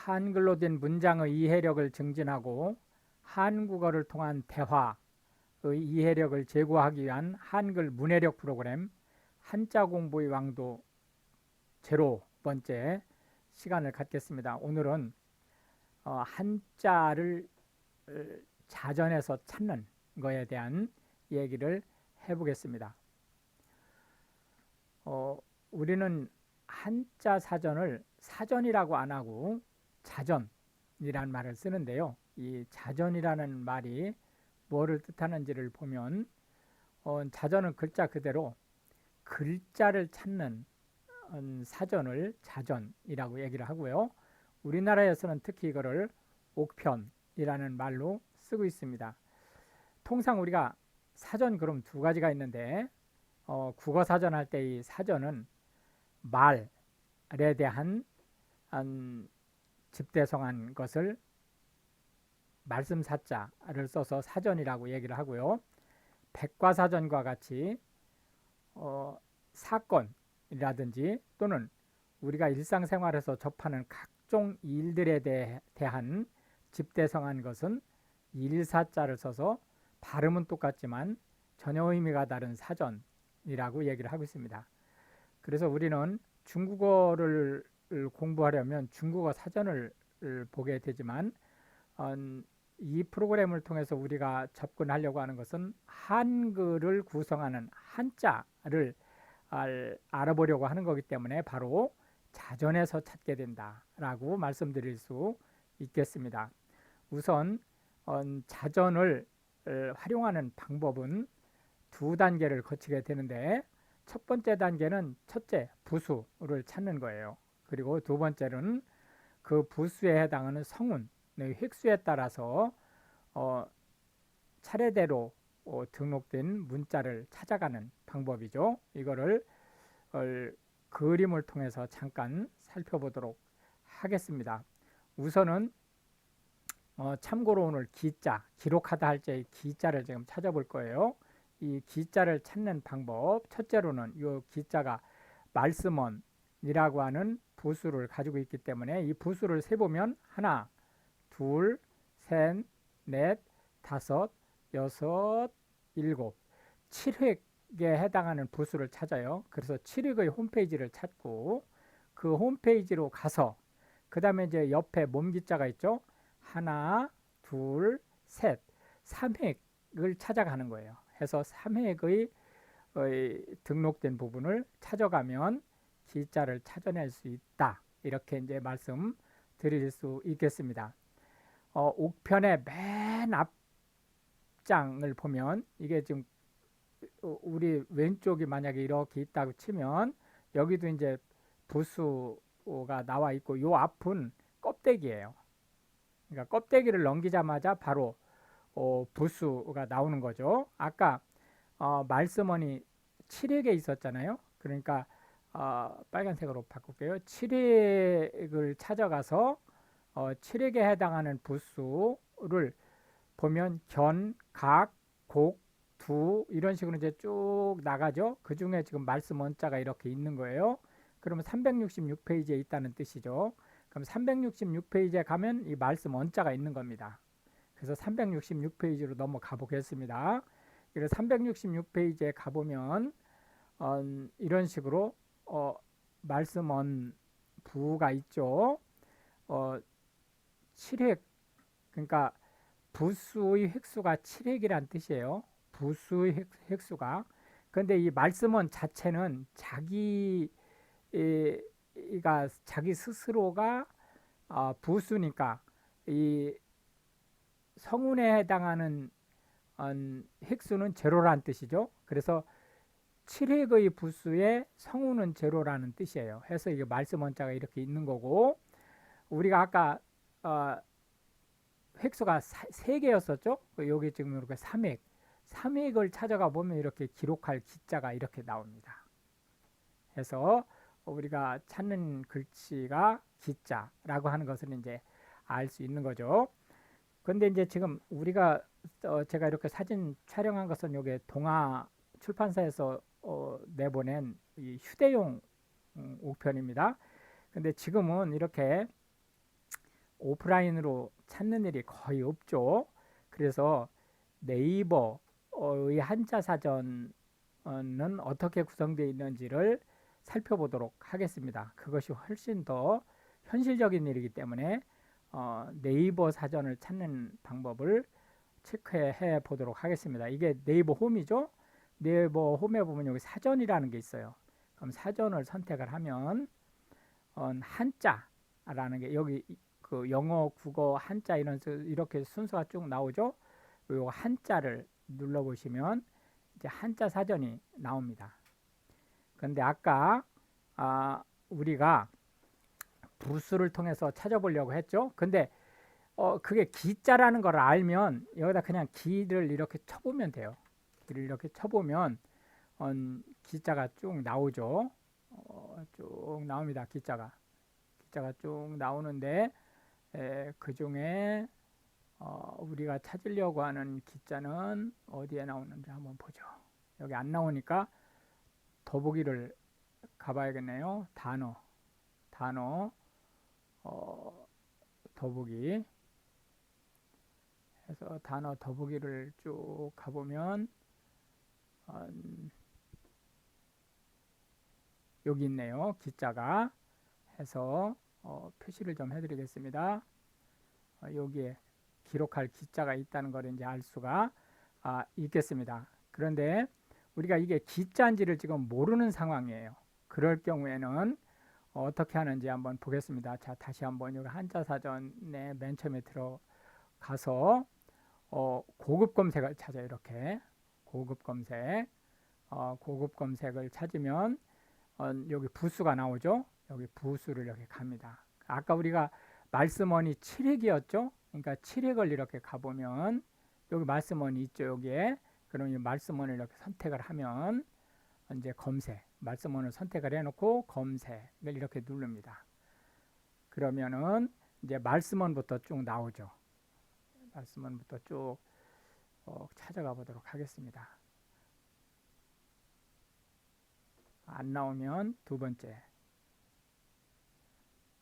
한글로 된 문장의 이해력을 증진하고 한국어를 통한 대화의 이해력을 제고하기 위한 한글 문해력 프로그램 한자 공부의 왕도 제로 번째 시간을 갖겠습니다. 오늘은 한자를 자전에서 찾는 거에 대한 얘기를 해보겠습니다. 우리는 한자 사전을 사전이라고 안 하고 자전이라는 말을 쓰는데요. 이 자전이라는 말이 뭐를 뜻하는지를 보면 자전은 글자 그대로 글자를 찾는 사전을 자전이라고 얘기를 하고요. 우리나라에서는 특히 이거를 옥편이라는 말로 쓰고 있습니다. 통상 우리가 사전 그럼 두 가지가 있는데 국어 사전 할 때 이 사전은 말에 대한 집대성한 것을 말씀사자를 써서 사전이라고 얘기를 하고요. 백과사전과 같이 사건이라든지 또는 우리가 일상생활에서 접하는 각종 일들에 대한 집대성한 것은 일사자를 써서 발음은 똑같지만 전혀 의미가 다른 사전이라고 얘기를 하고 있습니다. 그래서 우리는 중국어를 공부하려면 중국어 사전을 보게 되지만 이 프로그램을 통해서 우리가 접근하려고 하는 것은 한글을 구성하는 한자를 알아보려고 하는 거기 때문에 바로 자전에서 찾게 된다라고 말씀드릴 수 있겠습니다. 우선 자전을 활용하는 방법은 두 단계를 거치게 되는데 첫 번째 단계는 첫째 부수를 찾는 거예요. 그리고 두 번째는 그 부수에 해당하는 성운, 획수에 따라서 차례대로 등록된 문자를 찾아가는 방법이죠. 이거를 그림을 통해서 잠깐 살펴보도록 하겠습니다. 우선은 참고로 오늘 기자, 기록하다 할 때의 기자를 지금 찾아볼 거예요. 이 기자를 찾는 방법, 첫째로는 이 기자가 말씀원이라고 하는 부수를 가지고 있기 때문에 이 부수를 세보면 하나, 둘, 셋, 넷, 다섯, 여섯, 일곱, 7획에 해당하는 부수를 찾아요. 그래서 7획의 홈페이지를 찾고 그 홈페이지로 가서 그 다음에 이제 옆에 몸기자가 있죠. 하나, 둘, 셋, 3획을 찾아가는 거예요. 해서 3획의 등록된 부분을 찾아가면 기자를 찾아낼 수 있다. 이렇게 이제 말씀 드릴 수 있겠습니다. 옥편의 맨 앞장을 보면 이게 지금 우리 왼쪽이 만약에 이렇게 있다고 치면 여기도 이제 부수가 나와 있고 요 앞은 껍데기예요. 그러니까 껍데기를 넘기자마자 바로 부수가 나오는 거죠. 아까 말씀원이 7획에 있었잖아요. 그러니까 빨간색으로 바꿀게요. 7획을 찾아가서 7획에 해당하는 부수를 보면 견, 각, 곡, 두 이런 식으로 이제 쭉 나가죠. 그 중에 지금 말씀 원자가 이렇게 있는 거예요. 그러면 366페이지에 있다는 뜻이죠. 그럼 366페이지에 가면 이 말씀 원자가 있는 겁니다. 그래서 366페이지로 넘어가 보겠습니다. 그래서 366페이지에 가보면 이런 식으로 말씀 원 부가 있죠. 7획 그러니까 부수의 획수가 7획이란 뜻이에요. 부수의 획수가. 그런데 이 말씀원 자체는 자기 스스로가 부수니까 이 성운에 해당하는 획수는 제로라는 뜻이죠. 그래서 7획의 부수의 성운은 제로라는 뜻이에요. 해서 이게 말씀 원자가 이렇게 있는 거고 우리가 아까 획수가 3개였었죠. 여기 지금 이렇게 3획 3획을 찾아가 보면 이렇게 기록할 기자가 이렇게 나옵니다. 해서 우리가 찾는 글씨가 기자라고 하는 것을 이제 알 수 있는 거죠. 그런데 이제 지금 우리가 제가 이렇게 사진 촬영한 것은 요게 동아 출판사에서 내보낸 이 휴대용 옥편입니다. 근데 지금은 이렇게 오프라인으로 찾는 일이 거의 없죠. 그래서 네이버의 한자 사전은 어떻게 구성되어 있는지를 살펴보도록 하겠습니다. 그것이 훨씬 더 현실적인 일이기 때문에 네이버 사전을 찾는 방법을 체크해 보도록 하겠습니다. 이게 네이버 홈이죠. 네이버 홈에 보면 여기 사전이라는 게 있어요. 그럼 사전을 선택을 하면 한자라는 게 여기 그 영어, 국어, 한자 이렇게 순서가 쭉 나오죠. 요 한자를 눌러 보시면 이제 한자 사전이 나옵니다. 그런데 아까 우리가 부수를 통해서 찾아보려고 했죠. 근데 그게 기자라는 걸 알면 여기다 그냥 기를 이렇게 쳐보면 돼요. 기를 이렇게 쳐보면 기자가 쭉 나오죠. 쭉 나옵니다. 기자가 쭉 나오는데 그 중에 우리가 찾으려고 하는 기자는 어디에 나오는지 한번 보죠. 여기 안 나오니까 더보기를 가봐야겠네요. 단어 더보기 해서 단어 더보기를 쭉 가보면 여기 있네요. 기자가 해서 표시를 좀 해드리겠습니다. 여기에 기록할 기자가 있다는 걸 이제 알 수가 있겠습니다. 그런데 우리가 이게 기자인지를 지금 모르는 상황이에요. 그럴 경우에는 어떻게 하는지 한번 보겠습니다. 자, 다시 한번 여기 한자 사전에 맨 처음에 들어가서 고급 검색을 찾아요. 이렇게 고급 검색, 고급 검색을 찾으면 여기 부수가 나오죠. 여기 부수를 이렇게 갑니다. 아까 우리가 말씀원이 7획이었죠. 그러니까 7획을 이렇게 가보면 여기 말씀원이 있죠. 여기에 그럼 이 말씀원을 이렇게 선택을 하면 이제 검색, 말씀원을 선택을 해놓고 검색을 이렇게 누릅니다. 그러면은 이제 말씀원부터 쭉 나오죠. 말씀원부터 쭉 찾아가 보도록 하겠습니다. 안 나오면 두 번째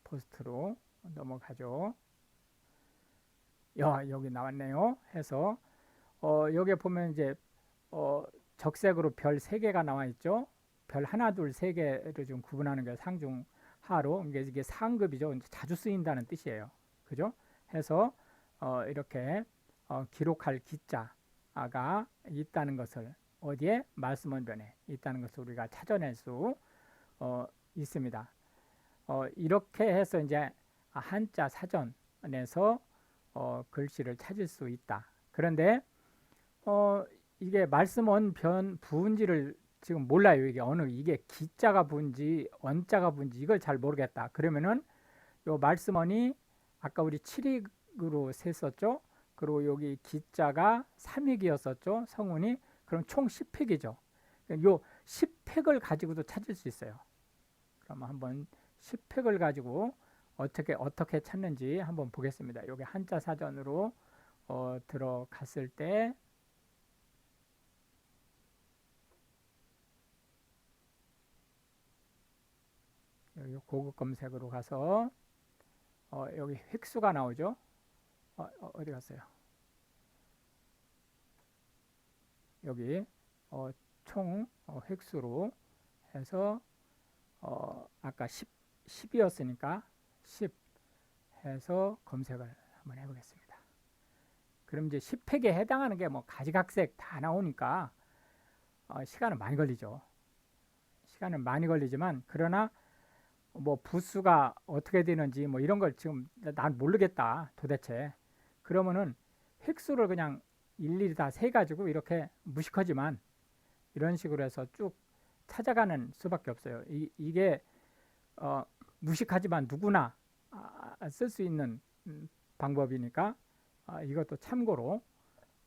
포스트로 넘어가죠. 여기 나왔네요. 해서 여기에 보면 이제 적색으로 별 3개가 나와 있죠. 별 하나, 둘, 3개를 좀 구분하는 게 상중 하로 이게 상급이죠. 자주 쓰인다는 뜻이에요. 그죠? 해서 이렇게 기록할 기자가 있다는 것을 어디에? 말씀원변에 있다는 것을 우리가 찾아낼 수 있습니다. 이렇게 해서 이제 한자 사전에서 글씨를 찾을 수 있다. 그런데 이게 말씀원 변 부은지를 지금 몰라요. 이게 기자가 부은지 언자가 부은지 이걸 잘 모르겠다. 그러면은 요 말씀원이 아까 우리 7획으로 셌었죠. 그리고 여기 기자가 3획이었었죠. 성운이 그럼 총 10획이죠. 요 10획을 가지고도 찾을 수 있어요. 그러면 한번 10획을 가지고 어떻게 찾는지 한번 보겠습니다. 여기 한자 사전으로 들어갔을 때 여기 고급 검색으로 가서 여기 획수가 나오죠. 어디 갔어요? 여기 총 획수로 해서 아까 10이었으니까 10 해서 검색을 한번 해보겠습니다. 그럼 이제 10획에 해당하는 게 뭐 가지각색 다 나오니까 시간은 많이 걸리죠. 시간은 많이 걸리지만 그러나 뭐 부수가 어떻게 되는지 뭐 이런 걸 지금 난 모르겠다 도대체. 그러면은 획수를 그냥 일일이 다 세 가지고 이렇게 무식하지만 이런 식으로 해서 쭉 찾아가는 수밖에 없어요. 이게 무식하지만 누구나 쓸 수 있는 방법이니까 이것도 참고로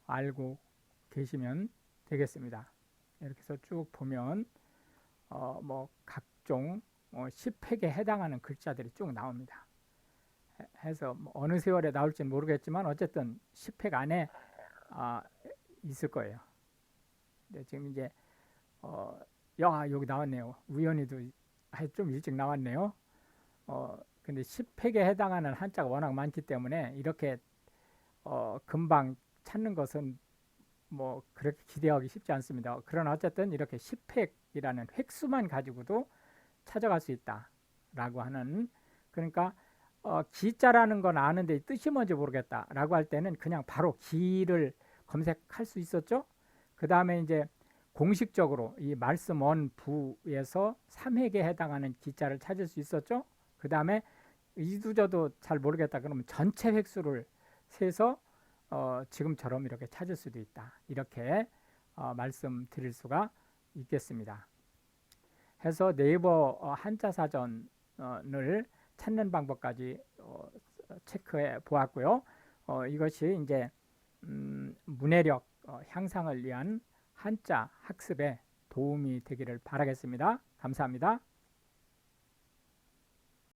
알고 계시면 되겠습니다. 이렇게 해서 쭉 보면 뭐 각종 10획에 해당하는 글자들이 쭉 나옵니다. 해서 뭐 어느 세월에 나올지는 모르겠지만 어쨌든 10획 안에 있을 거예요. 네, 지금 이제 여기 나왔네요. 우연히도 좀 일찍 나왔네요. 근데 10획에 해당하는 한자가 워낙 많기 때문에 이렇게 금방 찾는 것은 뭐 그렇게 기대하기 쉽지 않습니다. 그러나 어쨌든 이렇게 10획이라는 획수만 가지고도 찾아갈 수 있다라고 하는, 그러니까 기자라는 건 아는데 뜻이 뭔지 모르겠다라고 할 때는 그냥 바로 기를 검색할 수 있었죠. 그 다음에 이제 공식적으로 이 말씀 원부에서 3획에 해당하는 기자를 찾을 수 있었죠. 그 다음에 이두저도 잘 모르겠다 그러면 전체 획수를 세서 지금처럼 이렇게 찾을 수도 있다. 이렇게 말씀드릴 수가 있겠습니다. 해서 네이버 한자 사전을 찾는 방법까지 체크해 보았고요. 이것이 이제 문해력 향상을 위한 한자 학습에 도움이 되기를 바라겠습니다. 감사합니다.